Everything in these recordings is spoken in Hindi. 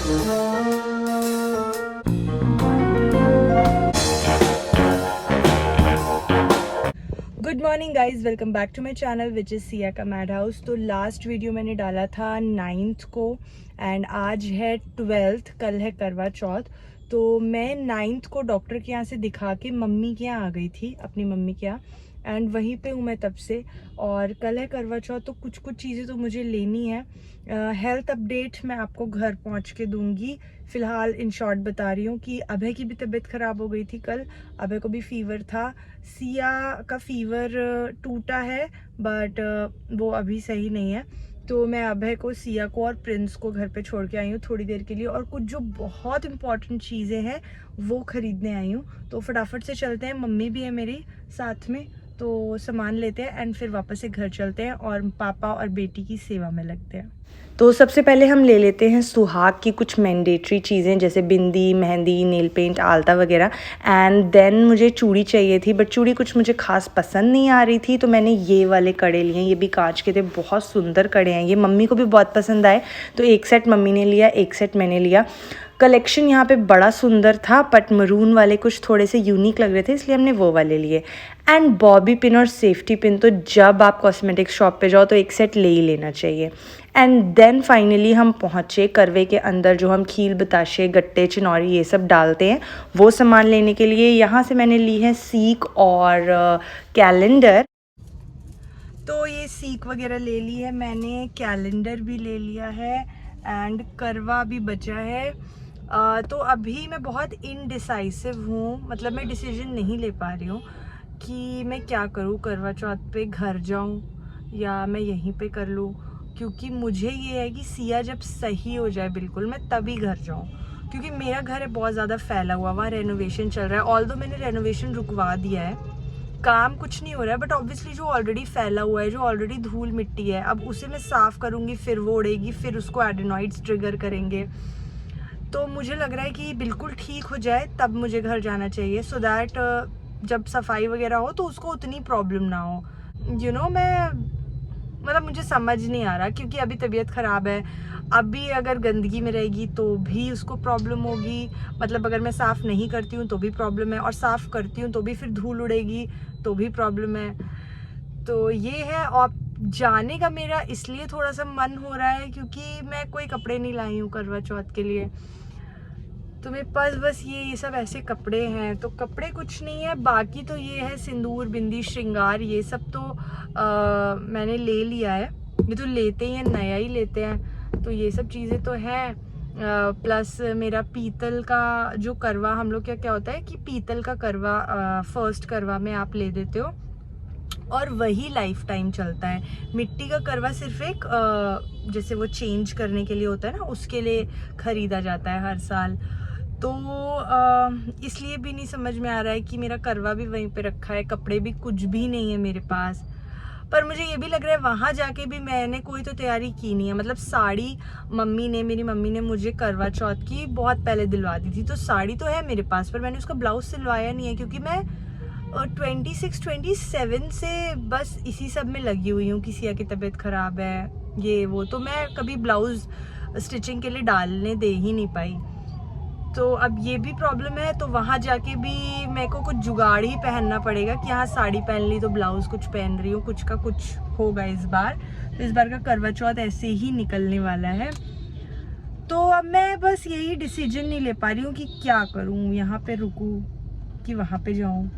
Good morning guys, welcome back to my channel which is Siya का मैड हाउस। तो लास्ट वीडियो मैंने डाला था 9th को एंड आज है 12th, कल है करवा चौथ। तो मैं 9th को डॉक्टर के यहाँ से दिखा के मम्मी के यहाँ आ गई थी, अपनी मम्मी के यहाँ, एंड वहीं पे हूँ मैं तब से। और कल है करवा चौथ, तो कुछ चीज़ें तो मुझे लेनी है। हेल्थ अपडेट मैं आपको घर पहुँच के दूँगी। फ़िलहाल इन शॉर्ट बता रही हूँ कि अभय की भी तबीयत ख़राब हो गई थी कल, अभय को भी फीवर था। सिया का फीवर टूटा है बट वो अभी सही नहीं है। तो मैं अभय को, सिया को और प्रिंस को घर पे छोड़ के आई हूँ थोड़ी देर के लिए, और कुछ जो बहुत इंपॉर्टेंट चीज़ें हैं वो ख़रीदने आई हूँ। तो फटाफट से चलते हैं, मम्मी भी है मेरी साथ में, तो सामान लेते हैं एंड फिर वापस से घर चलते हैं और पापा और बेटी की सेवा में लगते हैं। तो सबसे पहले हम ले लेते हैं सुहाग की कुछ मैंडेटरी चीज़ें, जैसे बिंदी, मेहंदी, नेल पेंट, आलता वगैरह। एंड देन मुझे चूड़ी चाहिए थी, बट चूड़ी कुछ मुझे खास पसंद नहीं आ रही थी, तो मैंने ये वाले कड़े लिए। ये भी कांच के थे, बहुत सुंदर कड़े हैं। ये मम्मी को भी बहुत पसंद आए, तो एक सेट मम्मी ने लिया, एक सेट मैंने लिया। कलेक्शन यहाँ पे बड़ा सुंदर था, बट मरून वाले कुछ थोड़े से यूनिक लग रहे थे, इसलिए हमने वो वाले लिए। एंड बॉबी पिन और सेफ्टी पिन तो जब आप कॉस्मेटिक शॉप पे जाओ तो एक सेट ले ही लेना चाहिए। एंड देन फाइनली हम पहुँचे करवे के अंदर, जो हम खील, बताशे, गट्टे, चिनौरी ये सब डालते हैं, वो सामान लेने के लिए। यहाँ से मैंने ली है सीख और कैलेंडर। तो ये सीख वगैरह ले ली है मैंने, कैलेंडर भी ले लिया है एंड करवा भी बचा है। तो अभी मैं बहुत इनडिसाइसिव हूँ, मतलब मैं डिसीजन नहीं ले पा रही हूँ कि मैं क्या करूँ। करवा चौथ पे घर जाऊँ या मैं यहीं पे कर लूँ, क्योंकि मुझे ये है कि सिया जब सही हो जाए बिल्कुल, मैं तभी घर जाऊँ। क्योंकि मेरा घर है बहुत ज़्यादा फैला हुआ, वहाँ रेनोवेशन चल रहा है। ऑल्दो मैंने रेनोवेशन रुकवा दिया है, काम कुछ नहीं हो रहा है, बट ऑब्वियसली जो ऑलरेडी फैला हुआ है, जो ऑलरेडी धूल मिट्टी है, अब उसे मैं साफ़ करूँगी, फिर वो उड़ेगी, फिर उसको एडेनॉइड्स ट्रिगर करेंगे। तो मुझे लग रहा है कि बिल्कुल ठीक हो जाए तब मुझे घर जाना चाहिए, सो दैट जब सफाई वगैरह हो तो उसको उतनी प्रॉब्लम ना हो। मैं मतलब मुझे समझ नहीं आ रहा, क्योंकि अभी तबीयत ख़राब है। अभी अगर गंदगी में रहेगी तो भी उसको प्रॉब्लम होगी, मतलब अगर मैं साफ़ नहीं करती हूँ तो भी प्रॉब्लम है, और साफ़ करती हूँ तो भी फिर धूल उड़ेगी तो भी प्रॉब्लम है। तो ये है। और जाने का मेरा इसलिए थोड़ा सा मन हो रहा है क्योंकि मैं कोई कपड़े नहीं लाई हूँ करवा चौथ के लिए। तो मेरे पास बस ये सब ऐसे कपड़े हैं, तो कपड़े कुछ नहीं है। बाकी तो ये है सिंदूर, बिंदी, श्रृंगार, ये सब तो मैंने ले लिया है। ये तो लेते ही हैं, नया ही लेते हैं, तो ये सब चीज़ें तो हैं। प्लस मेरा पीतल का जो करवा, हम लोग क्या होता है कि पीतल का करवा फर्स्ट करवा में आप ले देते हो और वही लाइफ टाइम चलता है। मिट्टी का करवा सिर्फ एक जैसे वो चेंज करने के लिए होता है ना, उसके लिए ख़रीदा जाता है हर साल। तो इसलिए भी नहीं समझ में आ रहा है कि मेरा करवा भी वहीं पे रखा है, कपड़े भी कुछ भी नहीं है मेरे पास। पर मुझे ये भी लग रहा है वहाँ जाके भी मैंने कोई तो तैयारी की नहीं है। मतलब साड़ी मेरी मम्मी ने मुझे करवा चौथ की बहुत पहले दिलवा दी थी, तो साड़ी तो है मेरे पास, पर मैंने उसका ब्लाउज सिलवाया नहीं है, क्योंकि मैं 26-27 से बस इसी सब में लगी हुई हूँ। सिया की तबीयत ख़राब है, ये वो, तो मैं कभी ब्लाउज़ स्टिचिंग के लिए डालने दे ही नहीं पाई। तो अब ये भी प्रॉब्लम है, तो वहाँ जाके भी मेरे को कुछ जुगाड़ ही पहनना पड़ेगा कि हाँ साड़ी पहन ली तो ब्लाउज़ कुछ पहन रही हूँ, कुछ का कुछ होगा इस बार। तो इस बार का करवा चौथ ऐसे ही निकलने वाला है। तो अब मैं बस यही डिसीजन नहीं ले पा रही हूँ कि क्या करूँ, यहाँ पे रुकूँ कि वहाँ पे जाऊँ।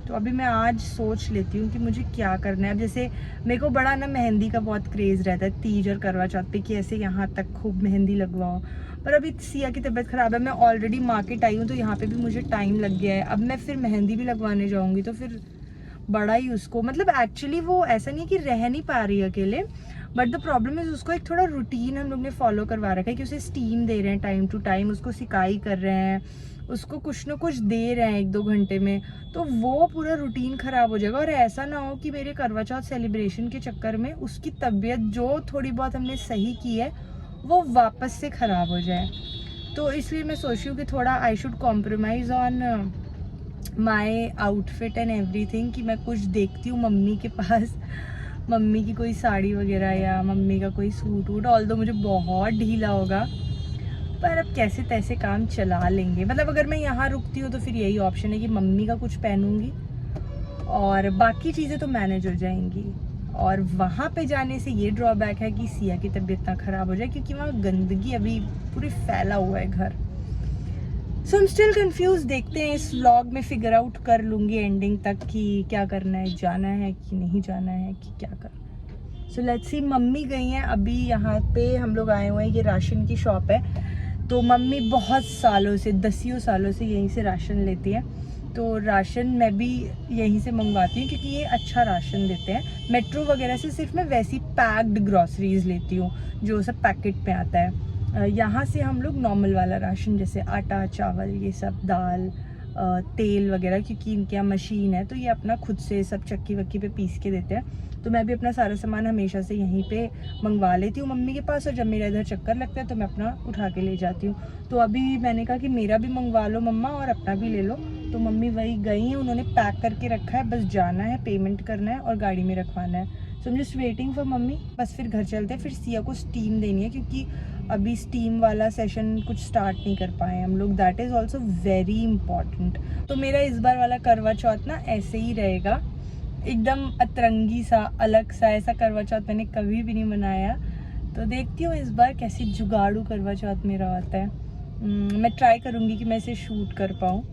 तो अभी मैं आज सोच लेती हूँ कि मुझे क्या करना है। अब जैसे मेरे को बड़ा ना मेहंदी का बहुत क्रेज़ रहता है तीज और करवा चौथ पे, कि ऐसे यहाँ तक खूब मेहंदी लगवाओ। पर अभी सिया की तबीयत ख़राब है, मैं ऑलरेडी मार्केट आई हूँ, तो यहाँ पे भी मुझे टाइम लग गया है। अब मैं फिर मेहंदी भी लगवाने जाऊँगी तो फिर बड़ा ही उसको, मतलब एक्चुअली वो ऐसा नहीं कि रह नहीं पा रही अकेले, बट द प्रॉब्लम इज़ उसको एक थोड़ा रूटीन हम लोग ने फॉलो करवा रखा है कि उसे स्टीम दे रहे हैं टाइम टू टाइम, उसको सिकाई कर रहे हैं, उसको कुछ ना कुछ दे रहे हैं 1-2 घंटे में, तो वो पूरा रूटीन ख़राब हो जाएगा। और ऐसा ना हो कि मेरे करवा चौथ सेलिब्रेशन के चक्कर में उसकी तबीयत जो थोड़ी बहुत हमने सही की है वो वापस से ख़राब हो जाए। तो इसलिए मैं सोच रही हूँ कि थोड़ा I should compromise on my outfit and everything, कि मैं कुछ देखती हूँ मम्मी के पास, मम्मी की कोई साड़ी वगैरह या मम्मी का कोई सूट वूट, ऑल्दो मुझे बहुत ढीला होगा, पर अब कैसे तैसे काम चला लेंगे। मतलब अगर मैं यहाँ रुकती हूँ तो फिर यही ऑप्शन है कि मम्मी का कुछ पहनूंगी और बाकी चीज़ें तो मैनेज हो जाएंगी। और वहाँ पे जाने से ये ड्रॉबैक है कि सिया की तबीयत ना ख़राब हो जाए, क्योंकि वहाँ गंदगी अभी पूरी फैला हुआ है घर। सो आई एम स्टिल कंफ्यूज। देखते हैं, इस व्लॉग में फिगर आउट कर लूँगी एंडिंग तक कि क्या करना है, जाना है कि नहीं जाना है, कि क्या करना है। So let's see. मम्मी गई हैं अभी, यहाँ पे हम लोग आए हुए हैं, ये राशन की शॉप है। तो मम्मी बहुत सालों से, 10 सालों से यहीं से राशन लेती है। तो राशन मैं भी यहीं से मंगवाती हूँ क्योंकि ये अच्छा राशन देते हैं। मेट्रो वगैरह से सिर्फ मैं वैसी पैक्ड ग्रॉसरीज लेती हूँ जो सब पैकेट पे आता है। यहाँ से हम लोग नॉर्मल वाला राशन, जैसे आटा, चावल, ये सब, दाल, तेल वगैरह, क्योंकि इनके यहाँ मशीन है तो ये अपना खुद से सब चक्की वक्की पे पीस के देते हैं। तो मैं भी अपना सारा सामान हमेशा से यहीं पे मंगवा लेती हूँ मम्मी के पास, और जब मेरा इधर चक्कर लगता है तो मैं अपना उठा के ले जाती हूँ। तो अभी मैंने कहा कि मेरा भी मंगवा लो मम्मा और अपना भी ले लो। तो मम्मी वही गई हैं, उन्होंने पैक करके रखा है, बस जाना है, पेमेंट करना है और गाड़ी में रखवाना है। So I am just waiting for mummy. बस फिर घर चलते हैं। फिर सिया को स्टीम देनी है क्योंकि अभी स्टीम वाला सेशन कुछ स्टार्ट नहीं कर पाए हम लोग। That is also very important. तो मेरा इस बार वाला करवा चौथ ना ऐसे ही रहेगा, एकदम अतरंगी सा, अलग सा। ऐसा करवा चौथ मैंने कभी भी नहीं मनाया। तो देखती हूँ इस बार कैसे जुगाड़ू करवा चौथ मेरा आता है। मैं ट्राई करूँगी कि मैं इसे शूट कर पाऊँ।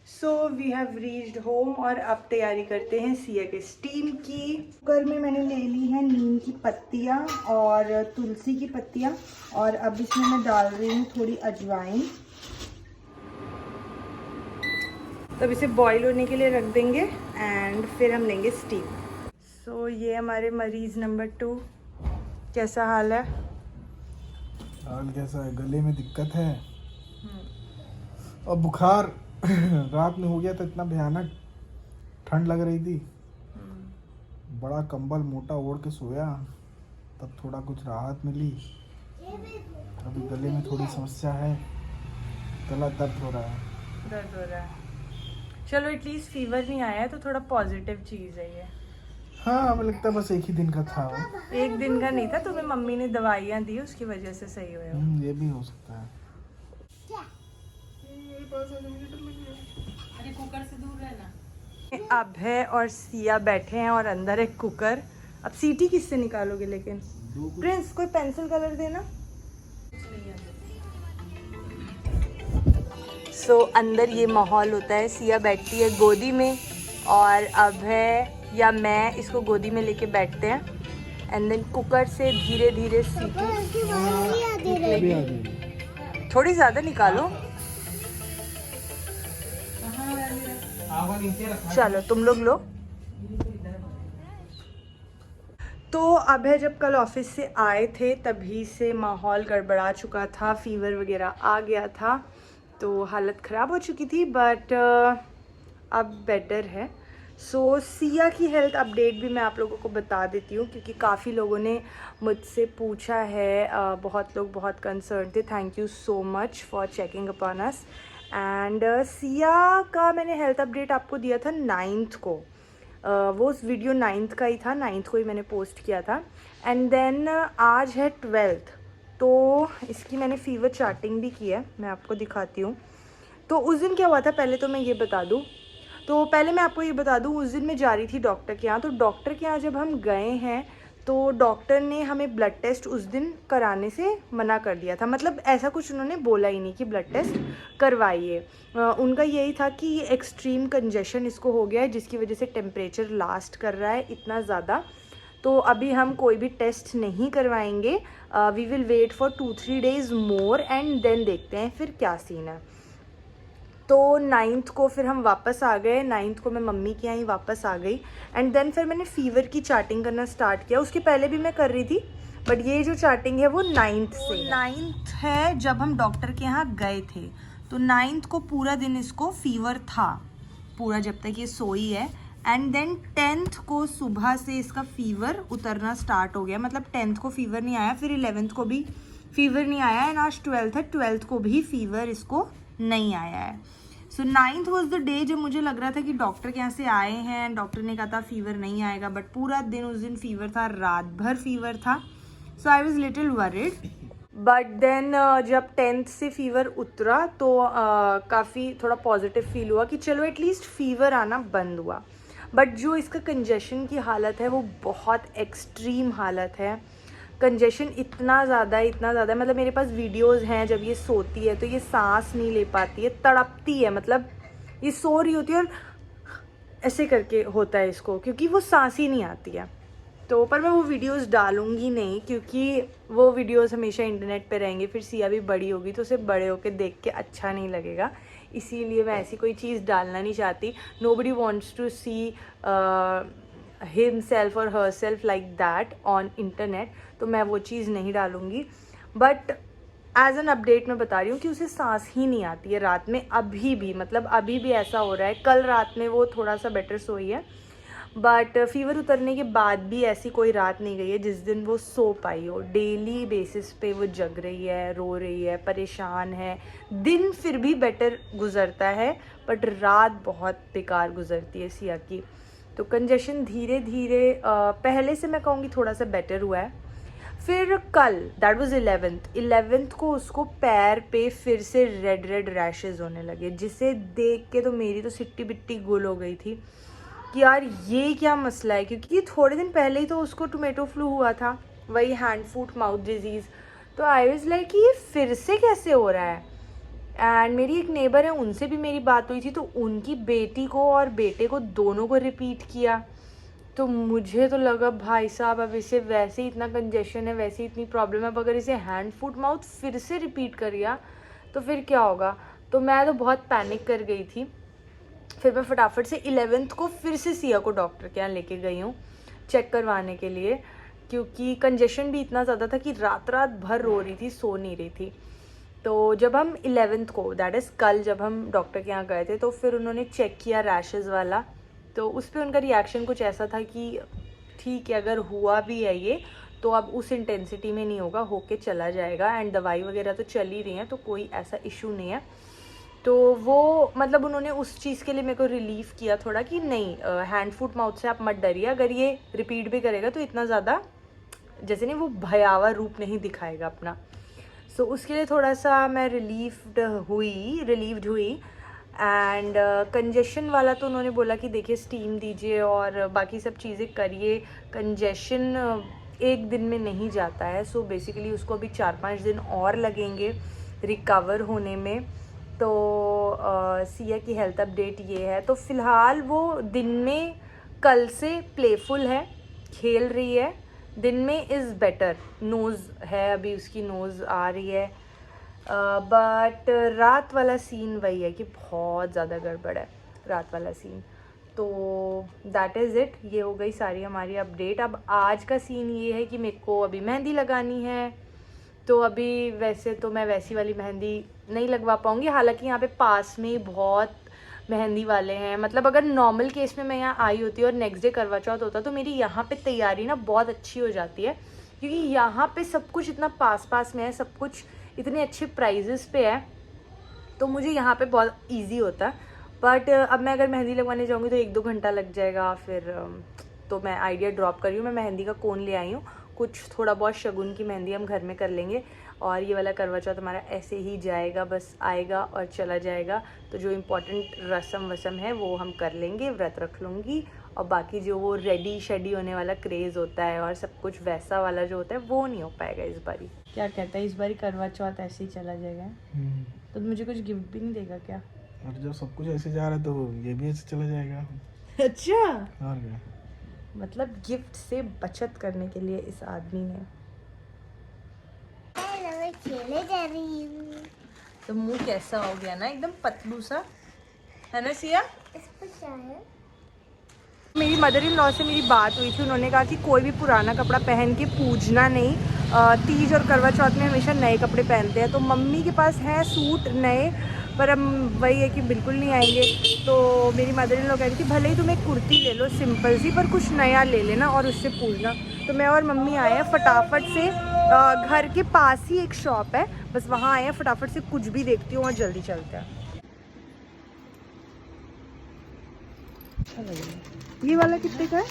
So we have reached home और अब तैयारी करते हैं सिया के स्टीम की। कुकर में मैंने ले ली है नीम की पत्तियाँ और तुलसी की पत्तियाँ, और अब इसमें मैं डाल रही हूँ थोड़ी अजवाइन। तब इसे बॉईल होने के लिए रख देंगे एंड फिर हम लेंगे स्टीम। सो ये हमारे मरीज़ नंबर 2। कैसा हाल है? हाल कैसा है? गले में दिक्कत है और बुखार रात में हो गया था, इतना भयानक ठंड लग रही थी। बड़ा कंबल मोटा ओढ़ के सोया, तब थोड़ा कुछ राहत मिली। अभी गले में थोड़ी समस्या है, गला दर्द हो रहा है। चलो एटलीस्ट फीवर नहीं आया है तो थोड़ा पॉजिटिव चीज़ है ये। हाँ, हमें लगता है बस एक ही दिन का था वो। एक दिन का नहीं था, तुम्हें मम्मी ने दवाइयाँ दी उसकी वजह से सही हुए हो। ये भी हो सकता है। अरे कुकर से दूर रहना। अब है और सिया बैठे हैं और अंदर एक कुकर। अब सीटी किससे निकालोगे लेकिन? प्रिंस कोई पेंसिल कलर देना। सो अंदर ये माहौल होता है। सिया बैठती है गोदी में और अब है या मैं इसको गोदी में लेके बैठते हैं एंड देन कुकर से धीरे धीरे सीटी। थोड़ी ज़्यादा निकालो। चलो तुम लोग लो। तो अब है, जब कल ऑफिस से आए थे तभी से माहौल गड़बड़ा चुका था, फीवर वगैरह आ गया था, तो हालत ख़राब हो चुकी थी, बट अब बेटर है। सो सिया की हेल्थ अपडेट भी मैं आप लोगों को बता देती हूँ क्योंकि काफ़ी लोगों ने मुझसे पूछा है। बहुत लोग बहुत कंसर्न थे। Thank you so much for checking upon us. And Siya का मैंने हेल्थ अपडेट आपको दिया था 9th को। वो उस वीडियो 9th का ही था, 9th को ही मैंने पोस्ट किया था। एंड देन आज है 12th, तो इसकी मैंने फीवर चार्टिंग भी की है, मैं आपको दिखाती हूँ। तो उस दिन क्या हुआ था पहले तो मैं ये बता दूँ। तो पहले मैं आपको ये बता दूँ, उस दिन मैं जा रही थी डॉक्टर के यहाँ। तो डॉक्टर के यहाँ जब हम गए हैं तो डॉक्टर ने हमें ब्लड टेस्ट उस दिन कराने से मना कर दिया था। मतलब ऐसा कुछ उन्होंने बोला ही नहीं कि ब्लड टेस्ट करवाइए। उनका यही था कि एक्सट्रीम कंजेशन इसको हो गया है जिसकी वजह से टेम्परेचर लास्ट कर रहा है इतना ज़्यादा। तो अभी हम कोई भी टेस्ट नहीं करवाएंगे। We will wait for 2-3 days more and then देखते हैं फिर क्या सीन है। तो 9th को फिर हम वापस आ गए। 9th को मैं मम्मी के यहाँ ही वापस आ गई एंड देन फिर मैंने फ़ीवर की चार्टिंग करना स्टार्ट किया। उसके पहले भी मैं कर रही थी, बट ये जो चार्टिंग है वो 9th से। 9th है जब हम डॉक्टर के यहाँ गए थे। तो 9th को पूरा दिन इसको फ़ीवर था, पूरा जब तक ये सोई है। एंड देन 10th को सुबह से इसका फ़ीवर उतरना स्टार्ट हो गया। मतलब 10th को फ़ीवर नहीं आया, फिर 11th को भी फ़ीवर नहीं आया एंड आज 12th है, 12th को भी फ़ीवर इसको नहीं आया है। सो 9th वॉज द डे जब मुझे लग रहा था कि डॉक्टर के यहाँ से आए हैं, डॉक्टर ने कहा था फ़ीवर नहीं आएगा, बट पूरा दिन उस दिन फ़ीवर था, रात भर फ़ीवर था। So I was little worried. But then जब 10th से फीवर उतरा तो काफ़ी थोड़ा पॉजिटिव फील हुआ कि चलो एटलीस्ट फीवर आना बंद हुआ। बट जो इसका कंजेशन की हालत है वो बहुत एक्सट्रीम हालत है। कंजेशन इतना ज़्यादा मतलब मेरे पास वीडियोस हैं जब ये सोती है तो ये सांस नहीं ले पाती है, तड़पती है, मतलब ये सो रही होती है और ऐसे करके होता है इसको, क्योंकि वो सांस ही नहीं आती है। तो पर मैं वो वीडियोस डालूंगी नहीं, क्योंकि वो वीडियोस हमेशा इंटरनेट पे रहेंगे, फिर सिया भी बड़ी होगी तो उसे बड़े होके देख के अच्छा नहीं लगेगा, इसीलिए मैं ऐसी कोई चीज़ डालना नहीं चाहती। Nobody wants to see himself or herself like that on internet, तो मैं वो चीज़ नहीं डालूंगी। बट एज एन अपडेट मैं बता रही हूँ कि उसे सांस ही नहीं आती है रात में, अभी भी, मतलब अभी भी ऐसा हो रहा है। कल रात में वो थोड़ा सा बेटर सोई है, बट फीवर उतरने के बाद भी ऐसी कोई रात नहीं गई है जिस दिन वो सो पाई हो। डेली बेसिस पे वो जग रही है, रो रही है, परेशान है। दिन फिर भी बेटर गुजरता है बट रात बहुत बेकार गुजरती है सिया की। तो कंजेशन धीरे धीरे पहले से मैं कहूँगी थोड़ा सा बेटर हुआ है। फिर कल, दैट वाज 11th को उसको पैर पे फिर से रेड रैशेस होने लगे, जिसे देख के तो मेरी तो सिट्टी बिट्टी गुल हो गई थी कि यार ये क्या मसला है, क्योंकि थोड़े दिन पहले ही तो उसको टोमेटो फ्लू हुआ था, वही हैंड फुट माउथ डिजीज़। तो आई वाज लाइक ये फिर से कैसे हो रहा है। एंड मेरी एक नेबर है, उनसे भी मेरी बात हुई थी, तो उनकी बेटी को और बेटे को दोनों को रिपीट किया। तो मुझे तो लगा भाई साहब अब इसे वैसे ही इतना कंजेशन है, वैसे ही इतनी प्रॉब्लम है, अब अगर इसे हैंड फुट माउथ फिर से रिपीट कर गया तो फिर क्या होगा। तो मैं तो बहुत पैनिक कर गई थी। फिर मैं फटाफट से 11th को फिर से सिया को डॉक्टर के यहाँ लेके गई हूँ चेक करवाने के लिए, क्योंकि कंजेशन भी इतना ज़्यादा था कि रात भर रो रही थी, सो नहीं रही थी। तो जब हम 11th को, दैट इज़ कल, जब हम डॉक्टर के यहाँ गए थे तो फिर उन्होंने चेक किया रैशेज़ वाला। तो उस पर उनका रिएक्शन कुछ ऐसा था कि ठीक है, अगर हुआ भी है ये तो अब उस इंटेंसिटी में नहीं होगा, होके चला जाएगा, एंड दवाई वगैरह तो चल ही रही हैं, तो कोई ऐसा इशू नहीं है। तो वो मतलब उन्होंने उस चीज़ के लिए मेरे को रिलीफ किया थोड़ा कि नहीं, हैंड फुट माउथ से आप मत डरिए, अगर ये रिपीट भी करेगा तो इतना ज़्यादा जैसे नहीं वो भयावह रूप नहीं दिखाएगा अपना। सो उसके लिए थोड़ा सा मैं रिलीव्ड हुई। एंड कंजेशन वाला तो उन्होंने बोला कि देखिए स्टीम दीजिए और बाकी सब चीज़ें करिए, कंजेशन एक दिन में नहीं जाता है। सो बेसिकली उसको अभी 4-5 दिन और लगेंगे रिकवर होने में। तो सिया की हेल्थ अपडेट ये है। तो फ़िलहाल वो दिन में कल से प्लेफुल है, खेल रही है, दिन में इज़ बेटर, नोज़ है अभी उसकी, नोज़ आ रही है। बट रात वाला सीन वही है कि बहुत ज़्यादा गड़बड़ है रात वाला सीन। तो दैट इज़ इट, ये हो गई सारी हमारी अपडेट। अब आज का सीन ये है कि मेरे को अभी मेहंदी लगानी है, तो अभी वैसे तो मैं वैसी वाली मेहंदी नहीं लगवा पाऊँगी, हालांकि यहाँ पे पास में ही बहुत मेहंदी वाले हैं। मतलब अगर नॉर्मल केस में मैं यहाँ आई होती और नेक्स्ट डे करवा चौथ होता तो मेरी यहाँ पे तैयारी ना बहुत अच्छी हो जाती है, क्योंकि यहाँ पे सब कुछ इतना पास में है, सब कुछ इतने अच्छे प्राइजेस पे है, तो मुझे यहाँ पे बहुत इजी होता है। बट अब मैं अगर मेहंदी लगवाने जाऊँगी तो 1-2 घंटा लग जाएगा फिर। तो मैं आइडिया ड्रॉप कर रही हूँ, मैं मेहंदी का कोन ले आई हूँ, कुछ थोड़ा बहुत शगुन की मेहंदी हम घर में कर लेंगे, और ये वाला करवा चौथ हमारा ऐसे ही जाएगा, बस आएगा और चला जाएगा। तो जो इम्पोर्टेंट रस्म वसम है वो हम कर लेंगे, व्रत रख लूँगी, और बाकी जो वो रेडी शेडी होने वाला क्रेज़ होता है और सब कुछ वैसा वाला जो होता है वो नहीं हो पाएगा इस बारी। क्या कहता है, इस बारी करवा चौथ ऐसे ही चला जाएगा? तो मुझे कुछ गिफ्ट भी नहीं देगा क्या? और जब सब कुछ ऐसे जा रहा है तो ये भी ऐसे चला जाएगा। अच्छा, और क्या, मतलब गिफ्ट से बचत करने के लिए इस आदमी ने। मैं खेले जा रही हूँ। तो मुंह कैसा हो गया ना, एकदम पतलू सा, है ना सिया? इसको क्या है? मेरी मदर इन लॉ से मेरी बात हुई थी, उन्होंने कहा कि कोई भी पुराना कपड़ा पहन के पूजना नहीं, तीज और करवा चौथ में हमेशा नए कपड़े पहनते हैं। तो मम्मी के पास हैं सूट नए, पर अब वही है कि बिल्कुल नहीं आएंगे। तो मेरी मदर इन लॉ कह रही थी भले ही तुम एक कुर्ती ले लो सिंपल सी, पर कुछ नया ले लेना और उससे पूजना। तो मैं और मम्मी आए हैं फटाफट से, घर के पास ही एक शॉप है, बस वहाँ आए हैं, फटाफट से कुछ भी देखती हूँ और जल्दी चलते हैं। अच्छा लग रहा है। ये वाला कितने का है?